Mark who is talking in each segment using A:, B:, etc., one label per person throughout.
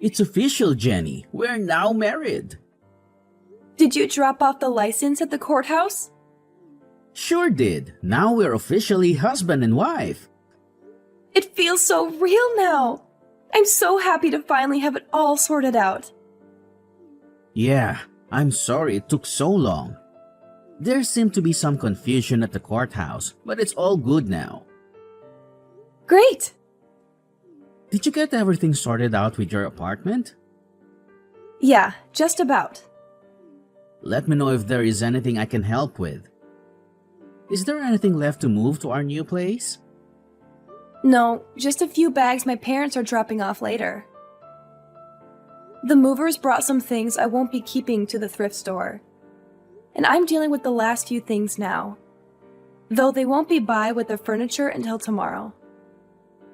A: It's official, Jenny. We're now married.
B: Did you drop off the license at the courthouse?
A: Sure did. Now we're officially husband and wife.
B: It feels so real now. I'm so happy to finally have it all sorted out.
A: Yeah, I'm sorry it took so long. There seemed to be some confusion at the courthouse, but it's all good now.
B: Great!
A: Did you get everything sorted out with your apartment?
B: Yeah, just about.
A: Let me know if there is anything I can help with. Is there anything left to move to our new place?
B: No, just a few bags my parents are dropping off later. The movers brought some things I won't be keeping to the thrift store. And I'm dealing with the last few things now. Though they won't be by with the furniture until tomorrow.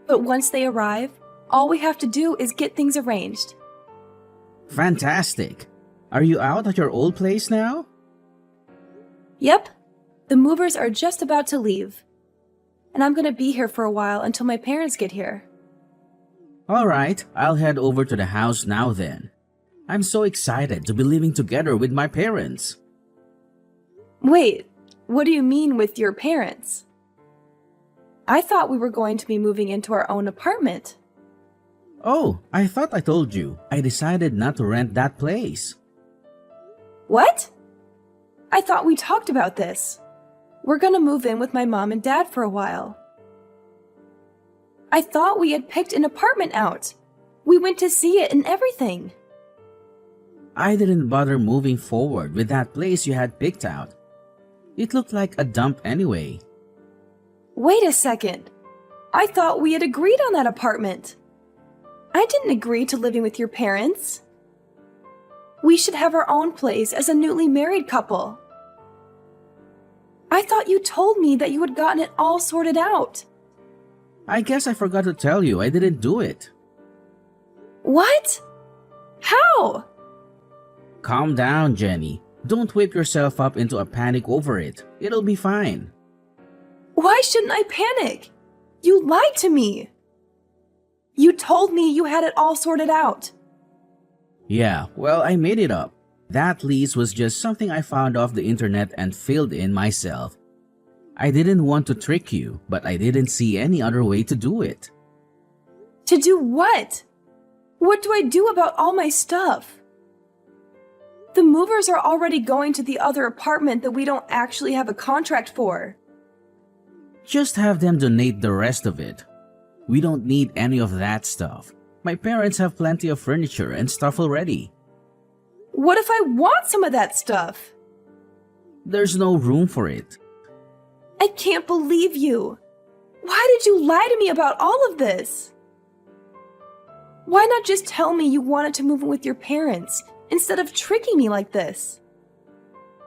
B: But once they arrive, all we have to do is get things arranged.
A: Fantastic! Are you out at your old place now?
B: Yep, the movers are just about to leave. And I'm gonna be here for a while until my parents get here.
A: Alright, I'll head over to the house now then. I'm so excited to be living together with my parents.
B: Wait, what do you mean with your parents? I thought we were going to be moving into our own apartment.
A: Oh, I thought I told you. I decided not to rent that place.
B: What? I thought we talked about this. We're gonna move in with my mom and dad for a while. I thought we had picked an apartment out. We went to see it and everything.
A: I didn't bother moving forward with that place you had picked out. It looked like a dump anyway.
B: Wait a second. I thought we had agreed on that apartment. I didn't agree to living with your parents. We should have our own place as a newly married couple. I thought you told me that you had gotten it all sorted out.
A: I guess I forgot to tell you I didn't do it.
B: What? How?
A: Calm down, Jenny. Don't whip yourself up into a panic over it. It'll be fine.
B: Why shouldn't I panic? You lied to me. You told me you had it all sorted out.
A: Yeah, well, I made it up. That lease was just something I found off the internet and filled in myself. I didn't want to trick you, but I didn't see any other way to do it.
B: To do what? What do I do about all my stuff? The movers are already going to the other apartment that we don't actually have a contract for.
A: Just have them donate the rest of it. We don't need any of that stuff. My parents have plenty of furniture and stuff already.
B: What if I want some of that stuff?
A: There's no room for it.
B: I can't believe you. Why did you lie to me about all of this? Why not just tell me you wanted to move in with your parents instead of tricking me like this?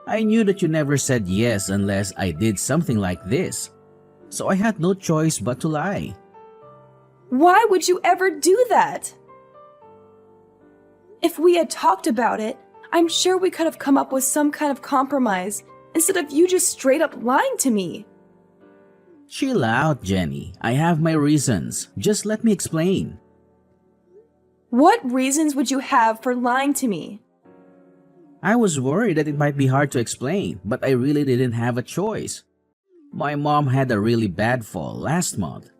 A: I knew that you never said yes unless I did something like this. So I had no choice but to lie.
B: Why would you ever do that? If we had talked about it, I'm sure we could have come up with some kind of compromise instead of you just straight up lying to me.
A: Chill out, Jenny. I have my reasons. Just let me explain.
B: What reasons would you have for lying to me?
A: I was worried that it might be hard to explain, but I really didn't have a choice. My mom had a really bad fall last month.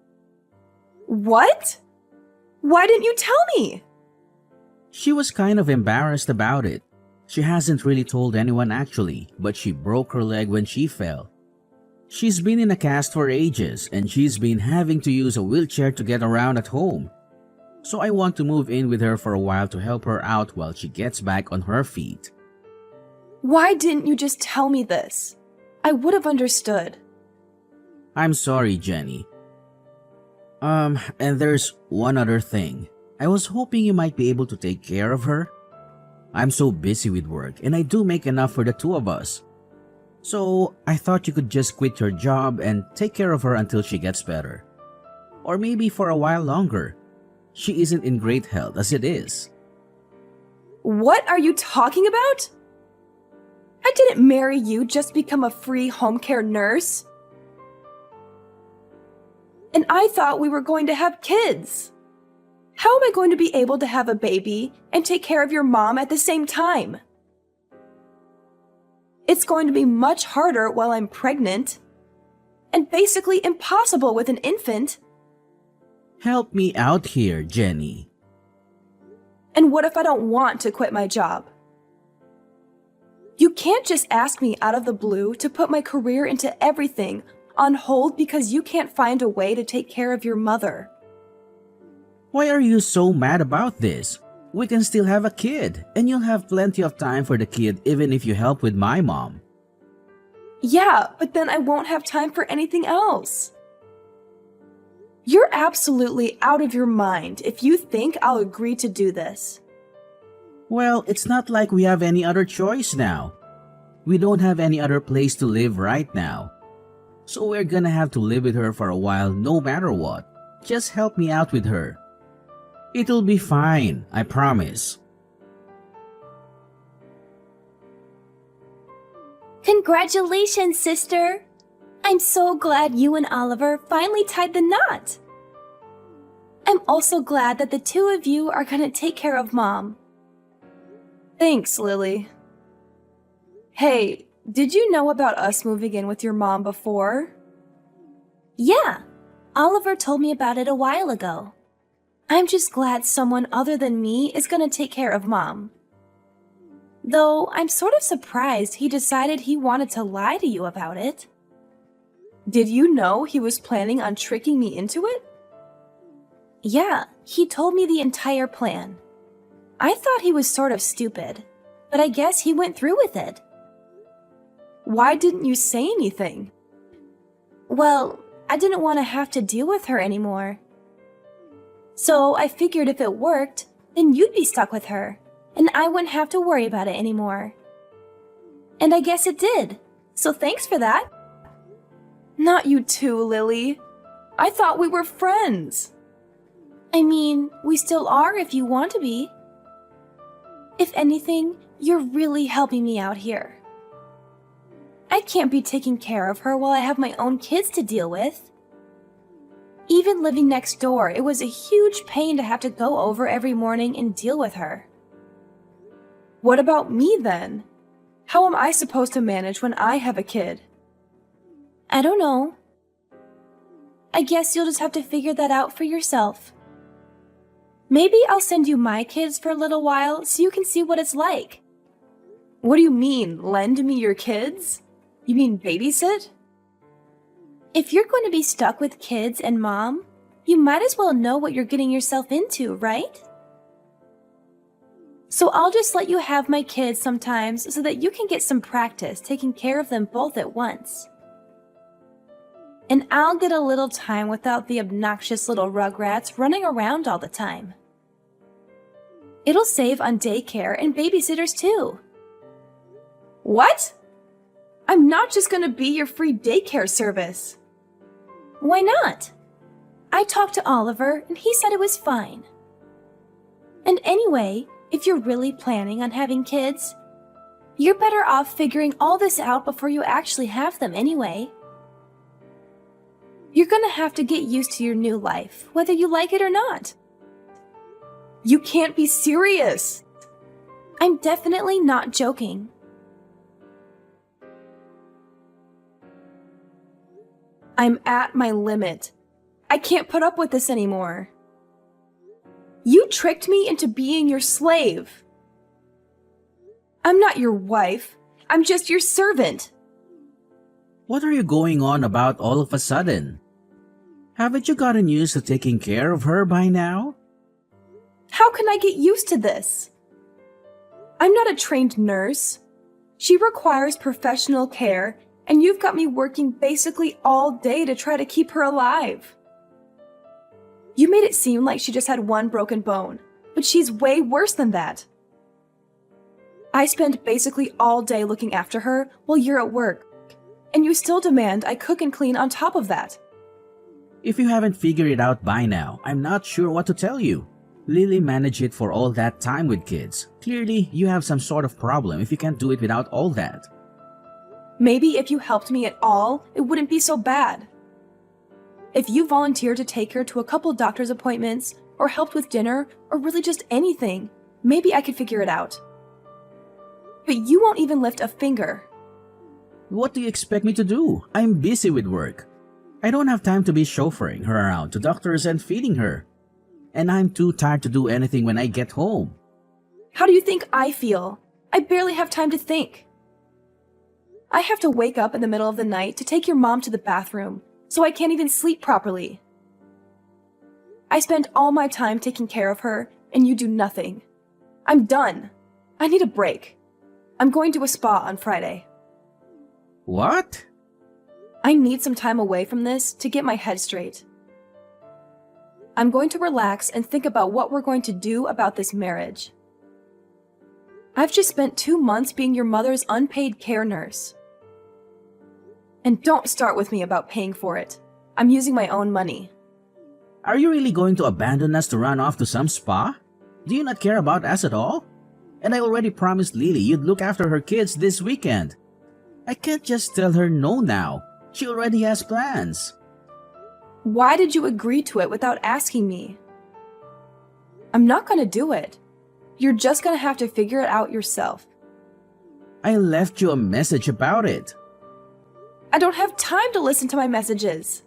B: What? Why didn't you tell me?
A: She was kind of embarrassed about it. She hasn't really told anyone actually, but she broke her leg when she fell. She's been in a cast for ages and she's been having to use a wheelchair to get around at home. So I want to move in with her for a while to help her out while she gets back on her feet.
B: Why didn't you just tell me this? I would have understood.
A: I'm sorry, Jenny. And there's one other thing. I was hoping you might be able to take care of her. I'm so busy with work and I do make enough for the two of us. So I thought you could just quit your job and take care of her until she gets better. Or maybe for a while longer. She isn't in great health as it is.
B: What are you talking about? I didn't marry you just to become a free home care nurse. And I thought we were going to have kids. How am I going to be able to have a baby and take care of your mom at the same time? It's going to be much harder while I'm pregnant, and basically impossible with an infant.
A: Help me out here, Jenny.
B: And what if I don't want to quit my job? You can't just ask me out of the blue to put my career into everything on hold because you can't find a way to take care of your mother.
A: Why are you so mad about this? We can still have a kid, and you'll have plenty of time for the kid even if you help with my mom.
B: Yeah, but then I won't have time for anything else. You're absolutely out of your mind if you think I'll agree to do this.
A: Well, it's not like we have any other choice now. We don't have any other place to live right now. So we're gonna have to live with her for a while no matter what. Just help me out with her. It'll be fine, I promise.
B: Congratulations, sister! I'm so glad you and Oliver finally tied the knot. I'm also glad that the two of you are gonna take care of Mom. Thanks, Lily. Hey, did you know about us moving in with your mom before? Yeah, Oliver told me about it a while ago. I'm just glad someone other than me is gonna take care of Mom. Though I'm sort of surprised he decided he wanted to lie to you about it. Did you know he was planning on tricking me into it? Yeah, he told me the entire plan. I thought he was sort of stupid, but I guess he went through with it. Why didn't you say anything? Well, I didn't want to have to deal with her anymore. So I figured if it worked, then you'd be stuck with her, and I wouldn't have to worry about it anymore. And I guess it did, so thanks for that. Not you too, Lily. I thought we were friends. I mean, we still are if you want to be. If anything, you're really helping me out here. I can't be taking care of her while I have my own kids to deal with. Even living next door, it was a huge pain to have to go over every morning and deal with her. What about me then? How am I supposed to manage when I have a kid? I don't know. I guess you'll just have to figure that out for yourself. Maybe I'll send you my kids for a little while so you can see what it's like. What do you mean, lend me your kids? You mean babysit? If you're going to be stuck with kids and Mom, you might as well know what you're getting yourself into, right? So I'll just let you have my kids sometimes so that you can get some practice taking care of them both at once. And I'll get a little time without the obnoxious little rugrats running around all the time. It'll save on daycare and babysitters too. What? I'm not just gonna be your free daycare service. Why not? I talked to Oliver and he said it was fine. And anyway, if you're really planning on having kids, you're better off figuring all this out before you actually have them anyway. You're gonna have to get used to your new life, whether you like it or not. You can't be serious! I'm definitely not joking. I'm at my limit. I can't put up with this anymore. You tricked me into being your slave. I'm not your wife. I'm just your servant.
A: What are you going on about all of a sudden? Haven't you gotten used to taking care of her by now?
B: How can I get used to this? I'm not a trained nurse. She requires professional care, and you've got me working basically all day to try to keep her alive. You made it seem like she just had one broken bone, but she's way worse than that. I spend basically all day looking after her while you're at work, and you still demand I cook and clean on top of that.
A: If you haven't figured it out by now, I'm not sure what to tell you. Lily managed it for all that time with kids. Clearly, you have some sort of problem if you can't do it without all that.
B: Maybe if you helped me at all, it wouldn't be so bad. If you volunteered to take her to a couple doctor's appointments, or helped with dinner, or really just anything, maybe I could figure it out. But you won't even lift a finger.
A: What do you expect me to do? I'm busy with work. I don't have time to be chauffeuring her around to doctors and feeding her. And I'm too tired to do anything when I get home.
B: How do you think I feel? I barely have time to think. I have to wake up in the middle of the night to take your mom to the bathroom, so I can't even sleep properly. I spend all my time taking care of her, and you do nothing. I'm done. I need a break. I'm going to a spa on Friday.
A: What?
B: I need some time away from this to get my head straight. I'm going to relax and think about what we're going to do about this marriage. I've just spent 2 months being your mother's unpaid care nurse. And don't start with me about paying for it. I'm using my own money.
A: Are you really going to abandon us to run off to some spa? Do you not care about us at all? And I already promised Lily you'd look after her kids this weekend. I can't just tell her no now. She already has plans.
B: Why did you agree to it without asking me? I'm not going to do it. You're just going to have to figure it out yourself.
A: I left you a message about it.
B: I don't have time to listen to my messages.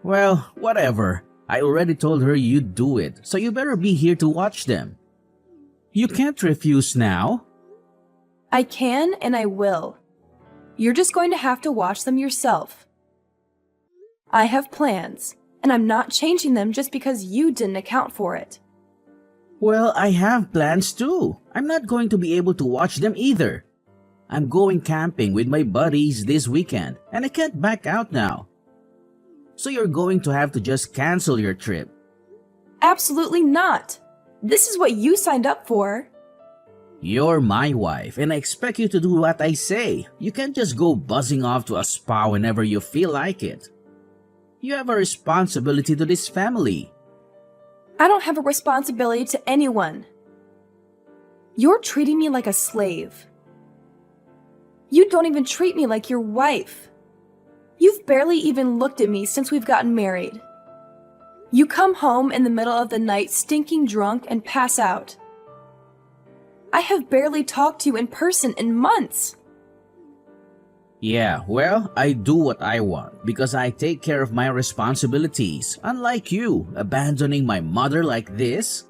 A: Well, whatever. I already told her you'd do it, so you better be here to watch them. You can't refuse now.
B: I can and I will. You're just going to have to watch them yourself. I have plans, and I'm not changing them just because you didn't account for it.
A: Well, I have plans too. I'm not going to be able to watch them either. I'm going camping with my buddies this weekend, and I can't back out now. So you're going to have to just cancel your trip.
B: Absolutely not. This is what you signed up for.
A: You're my wife, and I expect you to do what I say. You can't just go buzzing off to a spa whenever you feel like it. You have a responsibility to this family.
B: I don't have a responsibility to anyone. You're treating me like a slave. You don't even treat me like your wife. You've barely even looked at me since we've gotten married. You come home in the middle of the night stinking drunk and pass out. I have barely talked to you in person in months.
A: Yeah, well, I do what I want because I take care of my responsibilities, unlike you, abandoning my mother like this.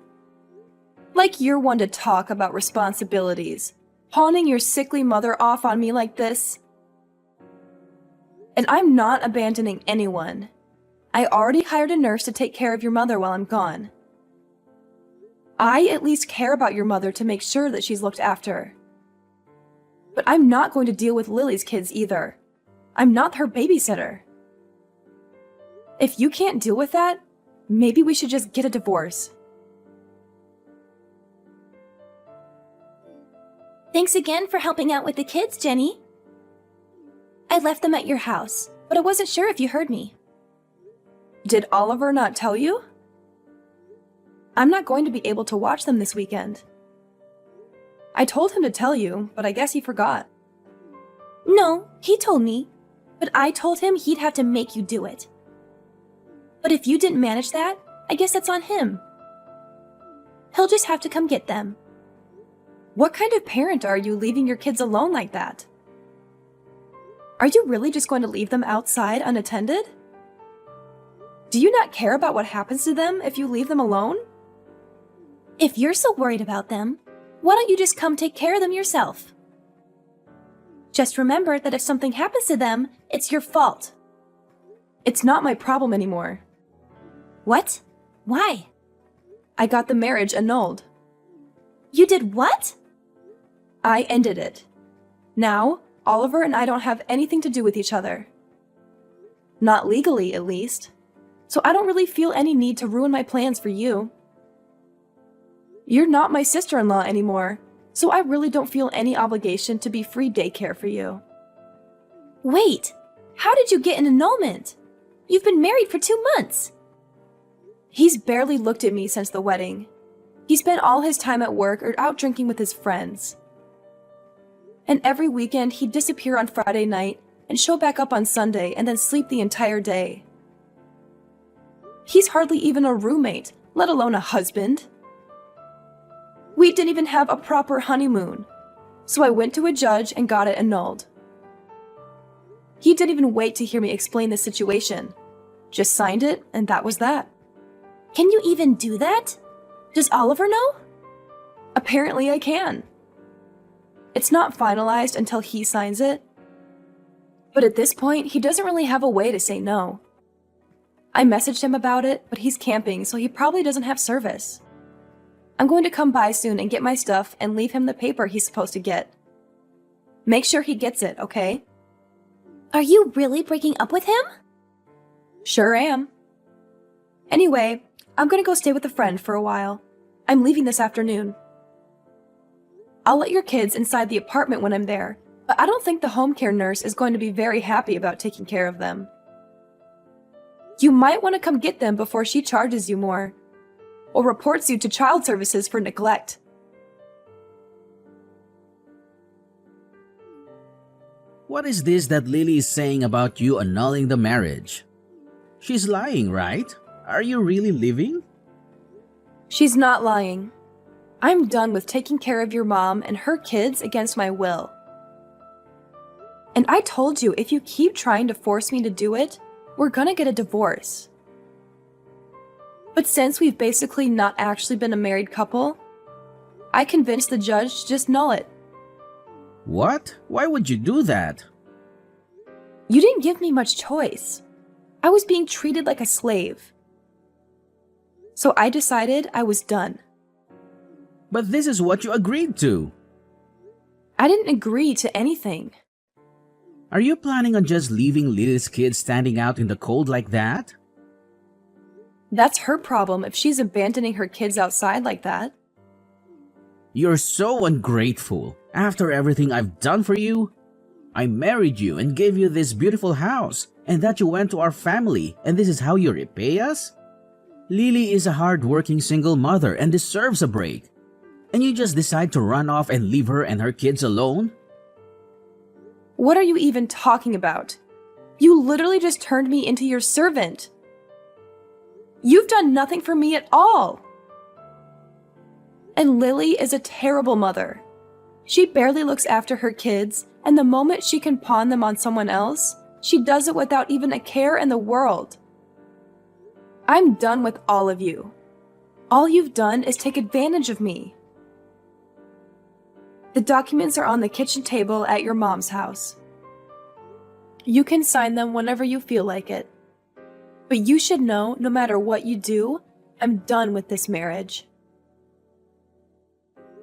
B: Like you're one to talk about responsibilities, pawning your sickly mother off on me like this. And I'm not abandoning anyone. I already hired a nurse to take care of your mother while I'm gone. I at least care about your mother to make sure that she's looked after. But I'm not going to deal with Lily's kids either. I'm not her babysitter. If you can't deal with that, maybe we should just get a divorce.
C: Thanks again for helping out with the kids, Jenny. I left them at your house, but I wasn't sure if you heard me.
B: Did Oliver not tell you? I'm not going to be able to watch them this weekend. I told him to tell you, but I guess he forgot.
C: No, he told me, but I told him he'd have to make you do it. But if you didn't manage that, I guess that's on him. He'll just have to come get them.
B: What kind of parent are you leaving your kids alone like that? Are you really just going to leave them outside unattended? Do you not care about what happens to them if you leave them alone?
C: If you're so worried about them, why don't you just come take care of them yourself? Just remember that if something happens to them, it's your fault.
B: It's not my problem anymore.
C: What? Why?
B: I got the marriage annulled.
C: You did what?
B: I ended it. Now, Oliver and I don't have anything to do with each other. Not legally, at least. So I don't really feel any need to ruin my plans for you. You're not my sister-in-law anymore, so I really don't feel any obligation to be free daycare for you.
C: Wait, how did you get an annulment? You've been married for 2 months.
B: He's barely looked at me since the wedding. He spent all his time at work or out drinking with his friends. And every weekend he'd disappear on Friday night and show back up on Sunday and then sleep the entire day. He's hardly even a roommate, let alone a husband. We didn't even have a proper honeymoon, so I went to a judge and got it annulled. He didn't even wait to hear me explain the situation. Just signed it, and that was that.
C: Can you even do that? Does Oliver know?
B: Apparently I can. It's not finalized until he signs it. But at this point, he doesn't really have a way to say no. I messaged him about it, but he's camping, so he probably doesn't have service. I'm going to come by soon and get my stuff and leave him the paper he's supposed to get. Make sure he gets it, okay?
C: Are you really breaking up with him?
B: Sure am. Anyway, I'm gonna go stay with a friend for a while. I'm leaving this afternoon. I'll let your kids inside the apartment when I'm there, but I don't think the home care nurse is going to be very happy about taking care of them. You might want to come get them before she charges you more, or reports you to child services for neglect.
A: What is this that Lily is saying about you annulling the marriage? She's lying, right? Are you really leaving?
B: She's not lying. I'm done with taking care of your mom and her kids against my will. And I told you, if you keep trying to force me to do it, we're gonna get a divorce. But since we've basically not actually been a married couple, I convinced the judge to just null it.
A: What? Why would you do that?
B: You didn't give me much choice. I was being treated like a slave. So I decided I was done.
A: But this is what you agreed to.
B: I didn't agree to anything.
A: Are you planning on just leaving Lily's kids standing out in the cold like that?
B: That's her problem if she's abandoning her kids outside like that.
A: You're so ungrateful. After everything I've done for you, I married you and gave you this beautiful house, and that you went to our family, and this is how you repay us? Lily is a hard-working single mother and deserves a break. And you just decide to run off and leave her and her kids alone?
B: What are you even talking about? You literally just turned me into your servant. You've done nothing for me at all. And Lily is a terrible mother. She barely looks after her kids, and the moment she can pawn them on someone else, she does it without even a care in the world. I'm done with all of you. All you've done is take advantage of me. The documents are on the kitchen table at your mom's house. You can sign them whenever you feel like it. But you should know, no matter what you do, I'm done with this marriage.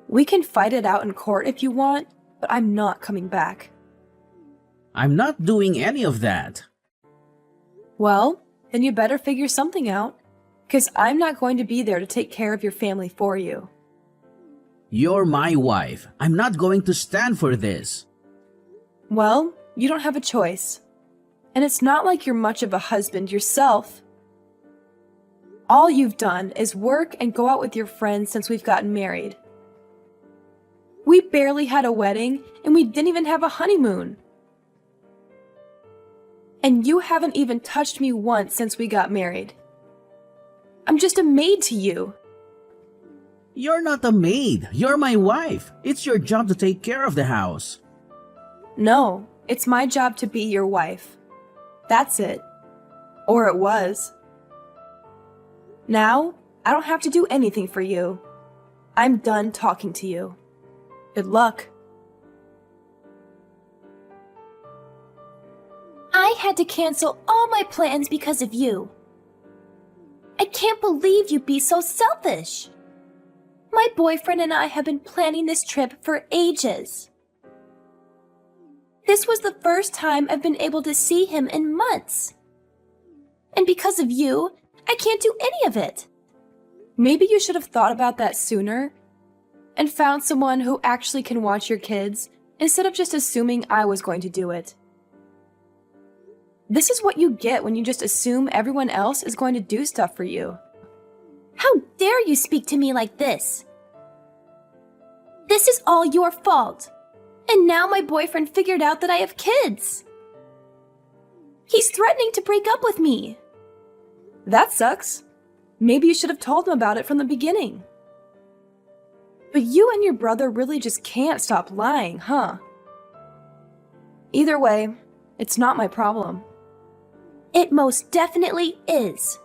B: We can fight it out in court if you want, but I'm not coming back.
A: I'm not doing any of that.
B: Well, then you better figure something out, because I'm not going to be there to take care of your family for you.
A: You're my wife. I'm not going to stand for this.
B: Well, you don't have a choice. And it's not like you're much of a husband yourself. All you've done is work and go out with your friends since we've gotten married. We barely had a wedding, and we didn't even have a honeymoon. And you haven't even touched me once since we got married. I'm just a maid to you.
A: You're not a maid. You're my wife. It's your job to take care of the house.
B: No, it's my job to be your wife. That's it. Or it was. Now, I don't have to do anything for you. I'm done talking to you. Good luck.
C: I had to cancel all my plans because of you. I can't believe you'd be so selfish. My boyfriend and I have been planning this trip for ages. This was the first time I've been able to see him in months. And because of you, I can't do any of it.
B: Maybe you should have thought about that sooner and found someone who actually can watch your kids instead of just assuming I was going to do it. This is what you get when you just assume everyone else is going to do stuff for you.
C: How dare you speak to me like this? This is all your fault. And now my boyfriend figured out that I have kids. He's threatening to break up with me.
B: That sucks. Maybe you should have told him about it from the beginning. But you and your brother really just can't stop lying, huh? Either way, it's not my problem.
C: It most definitely is.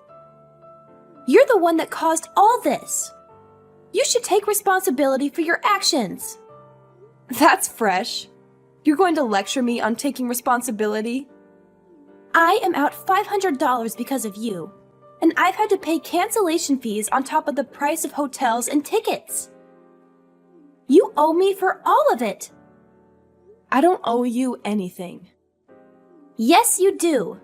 C: You're the one that caused all this. You should take responsibility for your actions.
B: That's fresh. You're going to lecture me on taking responsibility?
C: I am out $500 because of you, and I've had to pay cancellation fees on top of the price of hotels and tickets. You owe me for all of it.
B: I don't owe you anything.
C: Yes, you do.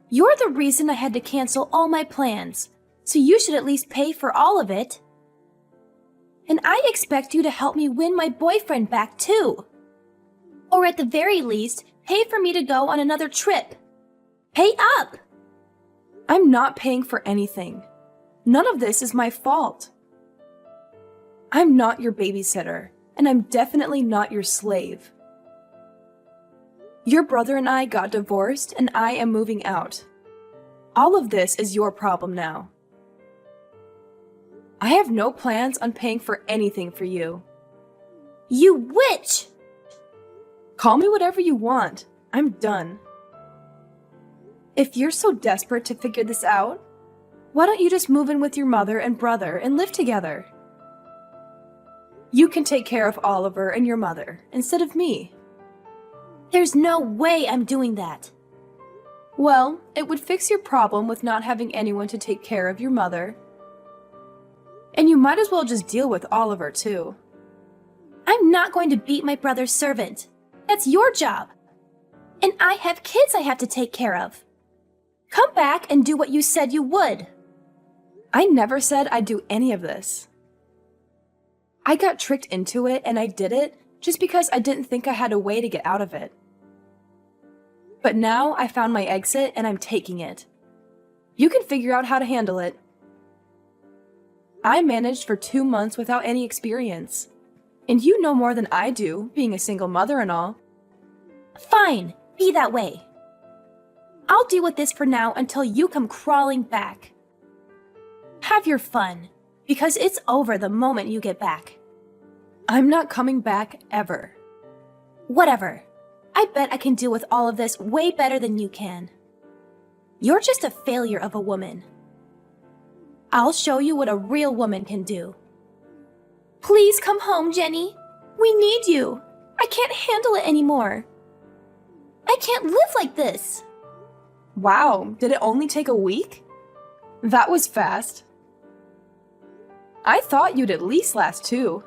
C: You're the reason I had to cancel all my plans, so you should at least pay for all of it. And I expect you to help me win my boyfriend back too. Or at the very least, pay for me to go on another trip. Pay up!
B: I'm not paying for anything. None of this is my fault. I'm not your babysitter, and I'm definitely not your slave. Your brother and I got divorced, and I am moving out. All of this is your problem now. I have no plans on paying for anything for you.
C: You witch!
B: Call me whatever you want. I'm done. If you're so desperate to figure this out, why don't you just move in with your mother and brother and live together? You can take care of Oliver and your mother instead of me.
C: There's no way I'm doing that.
B: Well, it would fix your problem with not having anyone to take care of your mother. And you might as well just deal with Oliver too.
C: I'm not going to beat my brother's servant. That's your job. And I have kids I have to take care of. Come back and do what you said you would.
B: I never said I'd do any of this. I got tricked into it and I did it just because I didn't think I had a way to get out of it. But now I found my exit and I'm taking it. You can figure out how to handle it. I managed for 2 months without any experience. And you know more than I do, being a single mother and all.
C: Fine, be that way. I'll deal with this for now until you come crawling back. Have your fun, because it's over the moment you get back.
B: I'm not coming back ever.
C: Whatever. I bet I can deal with all of this way better than you can. You're just a failure of a woman. I'll show you what a real woman can do. Please come home, Jenny. We need you. I can't handle it anymore. I can't live like this.
B: Wow, did it only take a week? That was fast. I thought you'd at least last 2.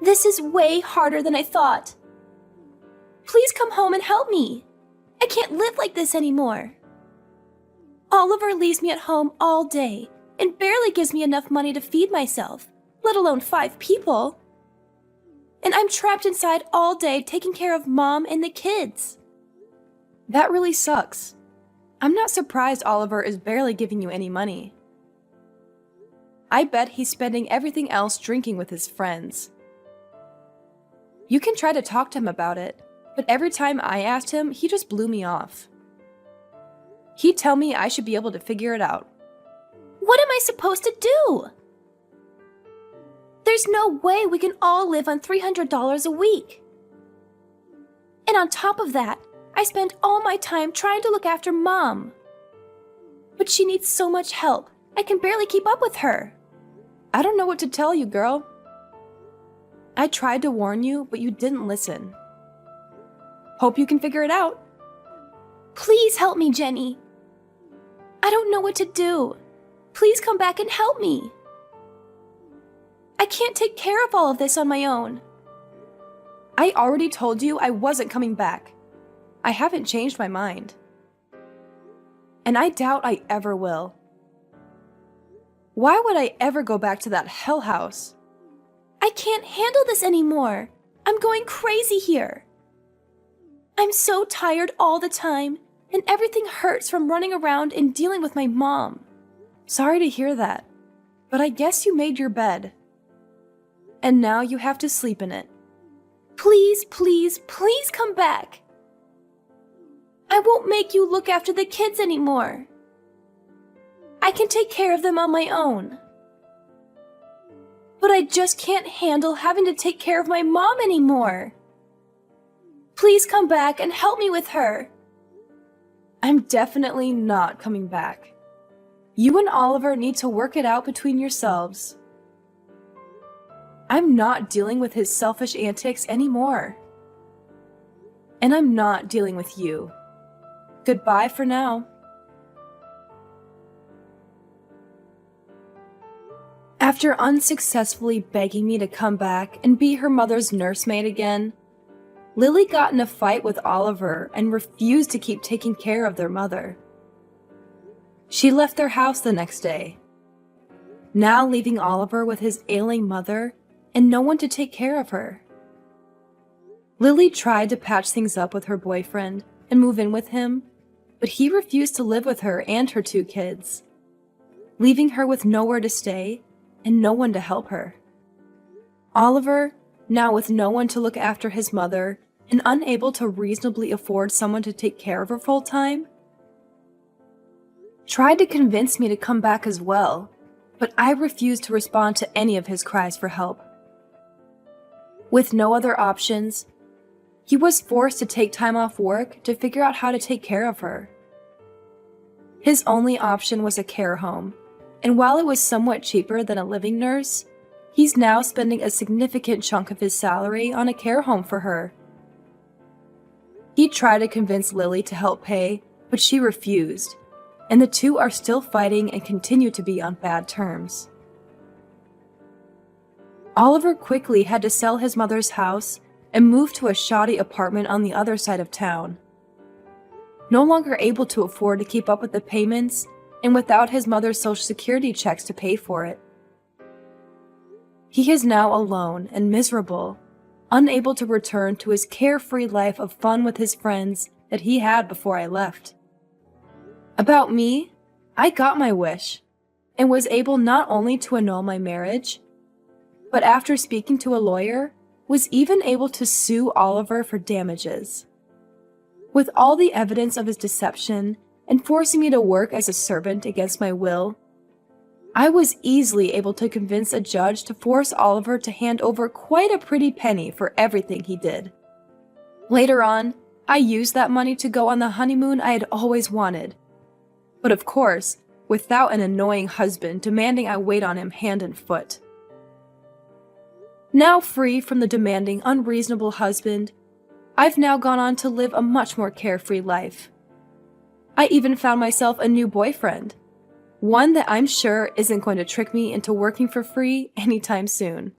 C: This is way harder than I thought. Please come home and help me. I can't live like this anymore. Oliver leaves me at home all day and barely gives me enough money to feed myself, let alone 5 people. And I'm trapped inside all day taking care of Mom and the kids.
B: That really sucks. I'm not surprised Oliver is barely giving you any money. I bet he's spending everything else drinking with his friends. You can try to talk to him about it, but every time I asked him, he just blew me off. He'd tell me I should be able to figure it out.
C: What am I supposed to do? There's no way we can all live on $300 a week. And on top of that, I spend all my time trying to look after Mom. But she needs so much help, I can barely keep up with her.
B: I don't know what to tell you, girl. I tried to warn you, but you didn't listen. Hope you can figure it out.
C: Please help me, Jenny. I don't know what to do. Please come back and help me. I can't take care of all of this on my own.
B: I already told you I wasn't coming back. I haven't changed my mind. And I doubt I ever will. Why would I ever go back to that hell house?
C: I can't handle this anymore. I'm going crazy here. I'm so tired all the time, and everything hurts from running around and dealing with my mom.
B: Sorry to hear that, but I guess you made your bed. And now you have to sleep in it.
C: Please, please, please come back. I won't make you look after the kids anymore.
B: I can take care of them on my own. But I just can't handle having to take care of my mom anymore. Please come back and help me with her. I'm definitely not coming back. You and Oliver need to work it out between yourselves. I'm not dealing with his selfish antics anymore. And I'm not dealing with you. Goodbye for now. After unsuccessfully begging me to come back and be her mother's nursemaid again, Lily got in a fight with Oliver and refused to keep taking care of their mother. She left their house the next day, now leaving Oliver with his ailing mother and no one to take care of her. Lily tried to patch things up with her boyfriend and move in with him, but he refused to live with her and her 2 kids, leaving her with nowhere to stay and no one to help her. Oliver, now with no one to look after his mother and unable to reasonably afford someone to take care of her full time, tried to convince me to come back as well, but I refused to respond to any of his cries for help. With no other options, he was forced to take time off work to figure out how to take care of her. His only option was a care home, and while it was somewhat cheaper than a living nurse, he's now spending a significant chunk of his salary on a care home for her. He tried to convince Lily to help pay, but she refused, and the two are still fighting and continue to be on bad terms. Oliver quickly had to sell his mother's house and move to a shoddy apartment on the other side of town. No longer able to afford to keep up with the payments, and without his mother's Social Security checks to pay for it. He is now alone and miserable, unable to return to his carefree life of fun with his friends that he had before I left. About me, I got my wish, and was able not only to annul my marriage, but after speaking to a lawyer, was even able to sue Oliver for damages. With all the evidence of his deception and forcing me to work as a servant against my will, I was easily able to convince a judge to force Oliver to hand over quite a pretty penny for everything he did. Later on, I used that money to go on the honeymoon I had always wanted. But of course, without an annoying husband demanding I wait on him hand and foot. Now free from the demanding, unreasonable husband, I've now gone on to live a much more carefree life. I even found myself a new boyfriend, one that I'm sure isn't going to trick me into working for free anytime soon.